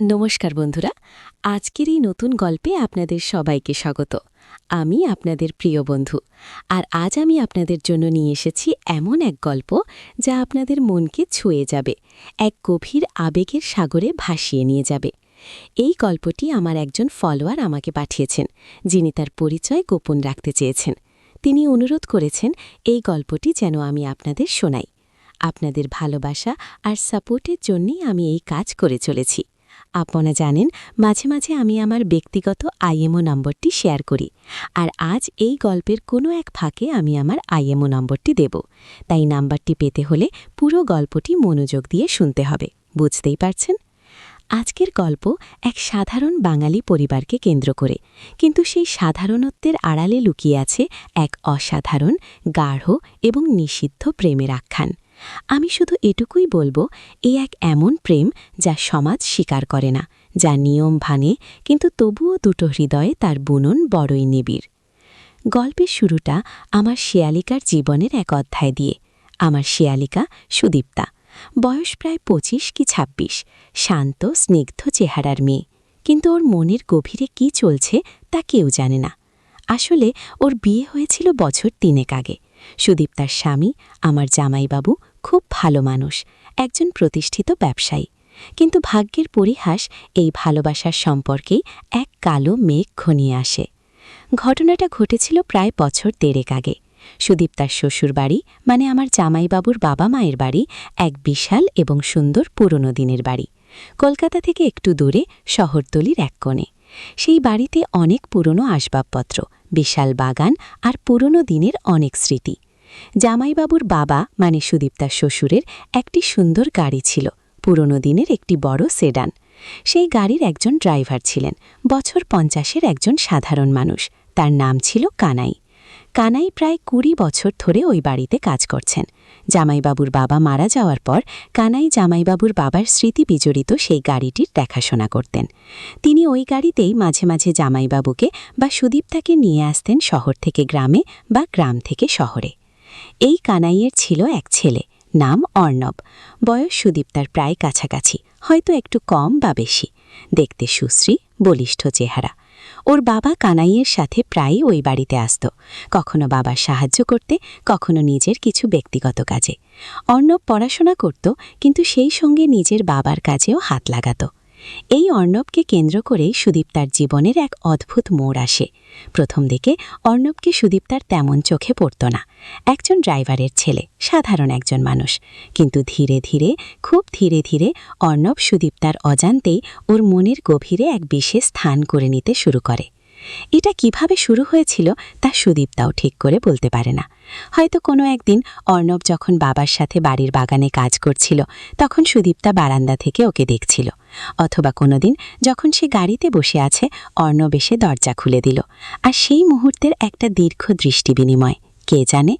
নমস্কার বন্ধুরা, আজকের এই নতুন গল্পে আপনাদের সবাইকে স্বাগত। আমি আপনাদের প্রিয় বন্ধু, আর আজ আমি আপনাদের জন্য নিয়ে এসেছি এমন এক গল্প যা আপনাদের মনকে ছুঁয়ে যাবে, এক গভীর আবেগের সাগরে ভাসিয়ে নিয়ে যাবে। এই গল্পটি আমার একজন ফলোয়ার আমাকে পাঠিয়েছেন, যিনি তার পরিচয় গোপন রাখতে চেয়েছেন। তিনি অনুরোধ করেছেন এই গল্পটি যেন আমি আপনাদের শোনাই। আপনাদের ভালোবাসা আর সাপোর্টের জন্যই আমি এই কাজ করে চলেছি। আপনারা জানেন, মাঝে মাঝে আমি আমার ব্যক্তিগত আইএমও নম্বরটি শেয়ার করি, আর আজ এই গল্পের কোনো এক ফাঁকে আমি আমার আইএমও নম্বরটি দেব। তাই নাম্বারটি পেতে হলে পুরো গল্পটি মনোযোগ দিয়ে শুনতে হবে, বুঝতেই পারছেন? আজকের গল্প এক সাধারণ বাঙালি পরিবারকে কেন্দ্র করে, কিন্তু সেই সাধারণত্বের আড়ালে লুকিয়ে আছে এক অসাধারণ, গাঢ় এবং নিষিদ্ধ প্রেমের আখ্যান। আমি শুধু এটুকুই বলবো, এ এক এমন প্রেম যা সমাজ স্বীকার করে না, যা নিয়ম ভাঙে, কিন্তু তবুও দুটো হৃদয়ে তার বুনন বড়ই নিবিড়। গল্পের শুরুটা আমার শেয়ালিকার জীবনের এক অধ্যায় দিয়ে। আমার শেয়ালিকা সুদীপ্তা, বয়স প্রায় ২৫ কি ২৬, শান্ত স্নিগ্ধ চেহারার মেয়ে। কিন্তু ওর মনের গভীরে কি চলছে তা কেউ জানে না। আসলে ওর বিয়ে হয়েছিল বছর ৩ আগে। সুদীপ্তার স্বামী, আমার জামাইবাবু, খুব ভালো মানুষ, একজন প্রতিষ্ঠিত ব্যবসায়ী। কিন্তু ভাগ্যের পরিহাস, এই ভালোবাসার সম্পর্কেই এক কালো মেঘ ঘনিয়ে আসে। ঘটনাটা ঘটেছিল প্রায় বছর ১.৫ আগে। সুদীপ্তার শ্বশুরবাড়ি, মানে আমার জামাইবাবুর বাবা মায়ের বাড়ি, এক বিশাল এবং সুন্দর পুরনো দিনের বাড়ি, কলকাতা থেকে একটু দূরে শহরতলির এক কোণে। সেই বাড়িতে অনেক পুরনো আসবাবপত্র, বিশাল বাগান আর পুরনো দিনের অনেক স্মৃতি। জামাইবাবুর বাবা, মানে সুদীপ্তার শ্বশুরের, একটি সুন্দর গাড়ি ছিল, পুরনো দিনের একটি বড় সেডান। সেই গাড়ির একজন ড্রাইভার ছিলেন, বছর ৫০-এর একজন সাধারণ মানুষ। তার নাম ছিল কানাই। কানাই প্রায় ২০ বছর ধরে ওই বাড়িতে কাজ করছেন। জামাইবাবুর বাবা মারা যাওয়ার পর কানাই জামাইবাবুর বাবার স্মৃতি বিজড়িত সেই গাড়িটির দেখাশোনা করতেন। তিনি ওই গাড়িতেই মাঝে মাঝে জামাইবাবুকে বা সুদীপ্তাকে নিয়ে আসতেন শহর থেকে গ্রামে বা গ্রাম থেকে শহরে। এই কানাইয়ের ছিল এক ছেলে, নাম অর্ণব। বয়স সুদীপ্তার প্রায় কাছাকাছি, হয়তো একটু কম বা বেশি। দেখতে সুশ্রী, বলিষ্ঠ চেহারা। ওর বাবা কানাইয়ের সাথে প্রায়ই ওই বাড়িতে আসত, কখনো বাবার সাহায্য করতে, কখনো নিজের কিছু ব্যক্তিগত কাজে। অর্ণব পড়াশোনা করত, কিন্তু সেই সঙ্গে নিজের বাবার কাজেও হাত লাগাত। এই অর্ণবকে কেন্দ্র করেই সুদীপ্তার জীবনের এক অদ্ভুত মোড় আসে। প্রথম দিকে অর্ণবকে সুদীপ্তার তেমন চোখে পড়ত না, একজন ড্রাইভারের ছেলে, সাধারণ একজন মানুষ। কিন্তু ধীরে ধীরে, খুব ধীরে ধীরে অর্ণব সুদীপ্তার অজান্তেই ওর মনের গভীরে এক বিশেষ স্থান করে নিতে শুরু করে। এটা কিভাবে শুরু হয়েছিল তা সুদীপ্তাও ঠিক করে বলতে পারে না। হয়তো কোনো একদিন অর্ণব যখন বাবার সাথে বাড়ির বাগানে কাজ করছিল, তখন সুদীপ্তা বারান্দা থেকে ওকে দেখছিল। অথবা কোনোদিন যখন সে গাড়িতে বসে আছে, অর্ণব এসে দরজা খুলে দিল, আর সেই মুহূর্তের একটা দীর্ঘ দৃষ্টি বিনিময়, কে জানে।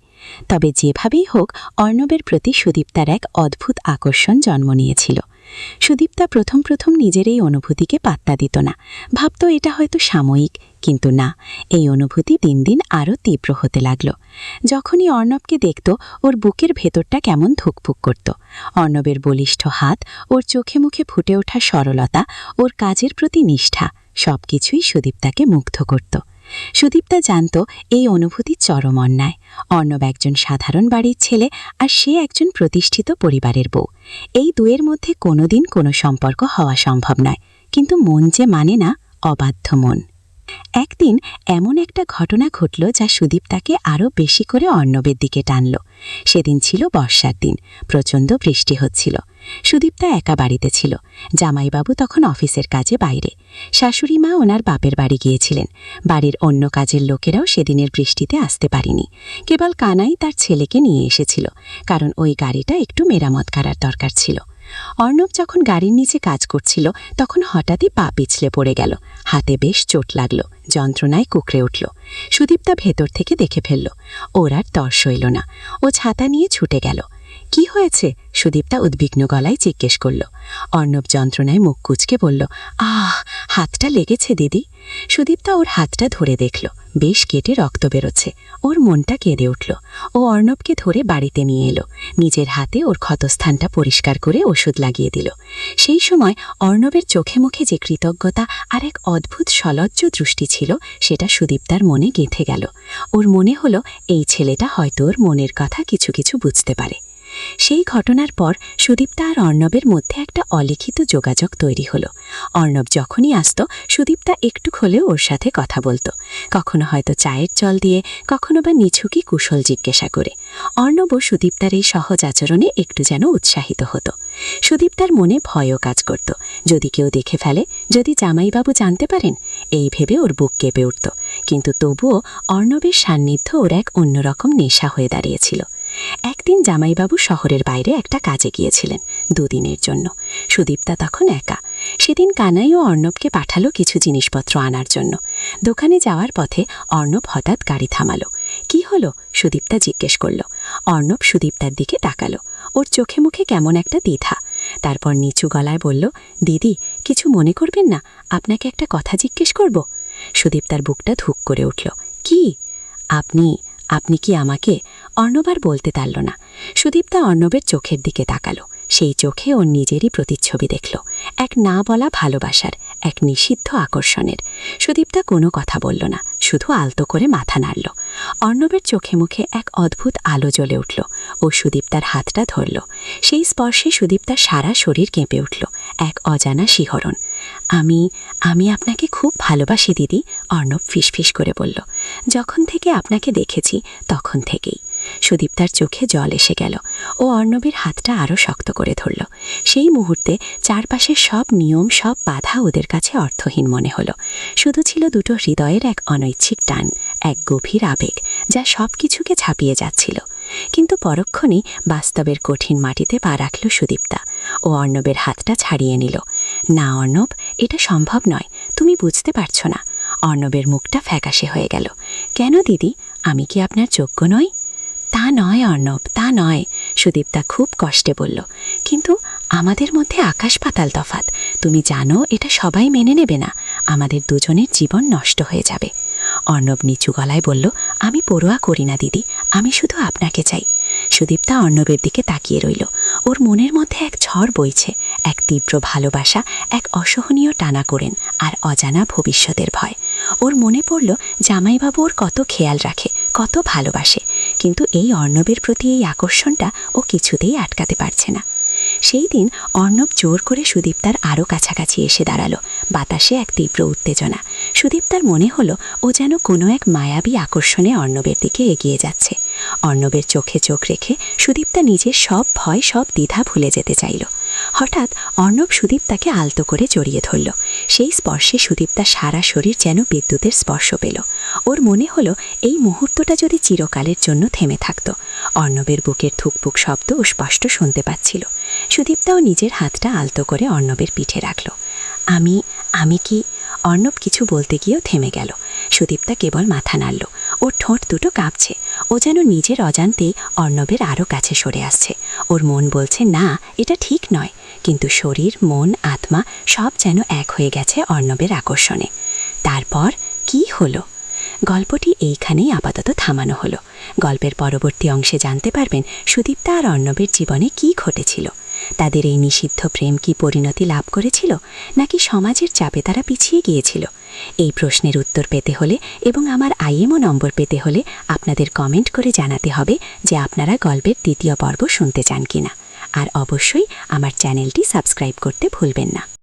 তবে যেভাবেই হোক, অর্ণবের প্রতি সুদীপ্তার এক অদ্ভুত আকর্ষণ জন্ম নিয়েছিল। সুদীপ্তা প্রথম প্রথম নিজের এই অনুভূতিকে পাত্তা দিত না, ভাবত এটা হয়তো সাময়িক। কিন্তু না, এই অনুভূতি দিন দিন আরও তীব্র হতে লাগল। যখনই অর্ণবকে দেখত, ওর বুকের ভেতরটা কেমন ধুকপুক করত। অর্ণবের বলিষ্ঠ হাত, ওর চোখে মুখে ফুটে ওঠা সরলতা, ওর কাজের প্রতি নিষ্ঠা, সবকিছুই সুদীপ্তাকে মুগ্ধ করত। সুদীপ্তা জানত এই অনুভূতি চরম অন্যায়। অর্ণব একজন সাধারণ বাড়ির ছেলে, আর সে একজন প্রতিষ্ঠিত পরিবারের বউ। এই দুয়ের মধ্যে কোনোদিন কোনো সম্পর্ক হওয়া সম্ভব নয়। কিন্তু মন যে মানে না, অবাধ্য মন। একদিন এমন একটা ঘটনা ঘটল যা সুদীপ্তাকে আরও বেশি করে অর্ণবের দিকে টানল। সেদিন ছিল বর্ষার দিন, প্রচণ্ড বৃষ্টি হচ্ছিল। সুদীপ্তা একা বাড়িতে ছিল। জামাইবাবু তখন অফিসের কাজে বাইরে। শাশুড়ি মা ওনার বাপের বাড়ি গিয়েছিলেন। বাড়ির অন্য কাজের লোকেরাও সেদিনের বৃষ্টিতে আসতে পারেনি। কেবল কানাই তার ছেলেকে নিয়ে এসেছিল, কারণ ওই গাড়িটা একটু মেরামত করার দরকার ছিল। অর্ণব যখন গাড়ির নিচে কাজ করছিল, তখন হঠাৎই পা পিছলে পড়ে গেল। হাতে বেশ চোট লাগল, যন্ত্রণায় কুঁকড়ে উঠল। সুদীপ্তা ভেতর থেকে দেখে ফেলল। ওর আর তর সইল না, ও ছাতা নিয়ে ছুটে গেল। কি হয়েছে? সুদীপ্তা উদ্বিগ্ন গলায় জিজ্ঞেস করল। অর্ণব যন্ত্রণায় মুখ কুঁচকে বলল, আহ, হাতটা লেগেছে দিদি। সুদীপ্তা ওর হাতটা ধরে দেখল, বেশ কেটে রক্ত বেরোচ্ছে। ওর মনটা কেঁদে উঠল। ও অর্ণবকে ধরে বাড়িতে নিয়ে এলো। নিজের হাতে ওর ক্ষতস্থানটা পরিষ্কার করে ওষুধ লাগিয়ে দিল। সেই সময় অর্ণবের চোখে মুখে যে কৃতজ্ঞতা আর এক অদ্ভুত সলজ্জ দৃষ্টি ছিল, সেটা সুদীপ্তার মনে গেঁথে গেল। ওর মনে হলো এই ছেলেটা হয়তো ওর মনের কথা কিছু কিছু বুঝতে পারে। সেই ঘটনার পর সুদীপ্তা আর অর্ণবের মধ্যে একটা অলিখিত যোগাযোগ তৈরি হলো। অর্ণব যখনই আসত, সুদীপ্তা একটু হলেও ওর সাথে কথা বলতো। কখনো হয়তো চায়ের জল দিয়ে, কখনো বা নিছুকি কুশল জিজ্ঞাসা করে। অর্ণবও সুদীপ্তার এই সহজ আচরণে একটু যেন উৎসাহিত হতো। সুদীপ্তার মনে ভয়ও কাজ করত, যদি কেউ দেখে ফেলে, যদি জামাইবাবু জানতে পারেন, এই ভেবে ওর বুক কেঁপে উঠত। কিন্তু তবুও অর্ণবের সান্নিধ্য ওর এক অন্যরকম নেশা হয়ে দাঁড়িয়েছিল। একদিন জামাইবাবু শহরের বাইরে একটা কাজে গিয়েছিলেন 2 দিনের জন্য। সুদীপ্তা তখন একা। সেদিন কানাই ও অর্ণবকে পাঠালো কিছু জিনিসপত্র আনার জন্য। দোকানে যাওয়ার পথে অর্ণব হঠাৎ গাড়ি থামালো। কি হলো? সুদীপ্তা জিজ্ঞেস করল। অর্ণব সুদীপ্তার দিকে তাকালো। ওর চোখে মুখে কেমন একটা দ্বিধা। তারপর নিচু গলায় বলল, দিদি, কিছু মনে করবেন না, আপনাকে একটা কথা জিজ্ঞেস করব। সুদীপ্তার বুকটা ধুক করে উঠল। কি? আপনি কি আমাকে? অর্ণব আর বলতে পারল না। সুদীপ্তা অর্ণবের চোখের দিকে তাকালো। সেই চোখে ওর নিজেরই প্রতিচ্ছবি দেখল, এক না বলা ভালোবাসার, এক নিষিদ্ধ আকর্ষণের। সুদীপ্তা কোনো কথা বলল না, শুধু আলতো করে মাথা নাড়ল। অর্ণবের চোখে মুখে এক অদ্ভুত আলো জ্বলে উঠল। ও সুদীপ্তার হাতটা ধরল। সেই স্পর্শে সুদীপ্তার সারা শরীর কেঁপে উঠল, এক অজানা শিহরণ। আমি আপনাকে খুব ভালোবাসি দিদি, অর্ণব ফিসফিস করে বলল। যখন থেকে আপনাকে দেখেছি তখন থেকেই। সুদীপ্তার চোখে জল এসে গেল। ও অর্ণবের হাতটা আরও শক্ত করে ধরল। সেই মুহূর্তে চারপাশের সব নিয়ম, সব বাধা ওদের কাছে অর্থহীন মনে হলো। শুধু ছিল দুটো হৃদয়ের এক অনৈচ্ছিক টান, এক গভীর আবেগ, যা সব কিছুকে ছাপিয়ে যাচ্ছিল। কিন্তু পরক্ষণেই বাস্তবের কঠিন মাটিতে পা রাখল সুদীপ্তা। ও অর্ণবের হাতটা ছাড়িয়ে নিল। না অর্ণব, এটা সম্ভব নয়, তুমি বুঝতে পারছো না। অর্ণবের মুখটা ফ্যাকাশে হয়ে গেল। কেন দিদি, আমি কি আপনার যোগ্য নই? তা নয় অর্ণব, তা নয়, সুদীপ্তা খুব কষ্টে বলল। কিন্তু আমাদের মধ্যে আকাশ পাতাল তফাৎ। তুমি জানো এটা সবাই মেনে নেবে না। আমাদের দুজনের জীবন নষ্ট হয়ে যাবে। অর্ণব নিচু গলায় বলল, আমি পরোয়া করি না দিদি, আমি শুধু আপনাকে চাই। সুদীপ্তা অর্ণবের দিকে তাকিয়ে রইল। ওর মনের মধ্যে এক ঝড় বইছে, এক তীব্র ভালোবাসা, এক অসহনীয় টানাকোড়েন আর অজানা ভবিষ্যতের ভয়। ওর মনে পড়ল জামাইবাবু ওর কত খেয়াল রাখে, কত ভালোবাসে, কিন্তু এই অর্ণবের প্রতি এই আকর্ষণটা ও কিছুতেই আটকাতে পারছে না। সেই দিন অর্ণব জোর করে সুদীপ্তার আরও কাছাকাছি এসে দাঁড়ালো। বাতাসে এক তীব্র উত্তেজনা। সুদীপ্তার মনে হলো ও যেন কোনো এক মায়াবী আকর্ষণে অর্ণবের দিকে এগিয়ে যাচ্ছে। অর্ণবের চোখে চোখ রেখে সুদীপ্তা নিজের সব ভয়, সব দ্বিধা ভুলে যেতে চাইল। হঠাৎ অর্ণব সুদীপ্তাকে আলতো করে জড়িয়ে ধরল। সেই স্পর্শে সুদীপ্তার সারা শরীর যেন বিদ্যুতের স্পর্শ পেল। ওর মনে হলো এই মুহূর্তটা যদি চিরকালের জন্য থেমে থাকত। অর্ণবের বুকের থুকপুক শব্দ ও স্পষ্ট শুনতে পাচ্ছিল। সুদীপ্তাও নিজের হাতটা আলতো করে অর্ণবের পিঠে রাখল। আমি কি? অর্ণব কিছু বলতে গিয়েও থেমে গেল। সুদীপ্তা কেবল মাথা নাড়ল। ওর ঠোঁট দুটো কাঁপছে। ও যেন নিজের অজান্তেই অর্ণবের আরও কাছে সরে আসছে। ওর মন বলছে না, এটা ঠিক নয়, কিন্তু শরীর, মন, আত্মা সব যেন এক হয়ে গেছে অর্ণবের আকর্ষণে। তারপর কি হলো? গল্পটি এইখানেই আপাতত থামানো হলো। গল্পের পরবর্তী অংশে জানতে পারবেন সুদীপ্তা আর অর্ণবের জীবনে কি ঘটেছিল। তাদের এই নিষিদ্ধ প্রেম কি পরিণতি লাভ করেছিল, নাকি সমাজের চাপে তারা পিছিয়ে গিয়েছিল? এই প্রশ্নের উত্তর পেতে হলে এবং আমার IMO নম্বর পেতে হলে আপনাদের কমেন্ট করে জানাতে হবে যে আপনারা গল্পের 2য় পর্ব শুনতে চান কিনা। আর অবশ্যই আমার চ্যানেলটি সাবস্ক্রাইব করতে ভুলবেন না।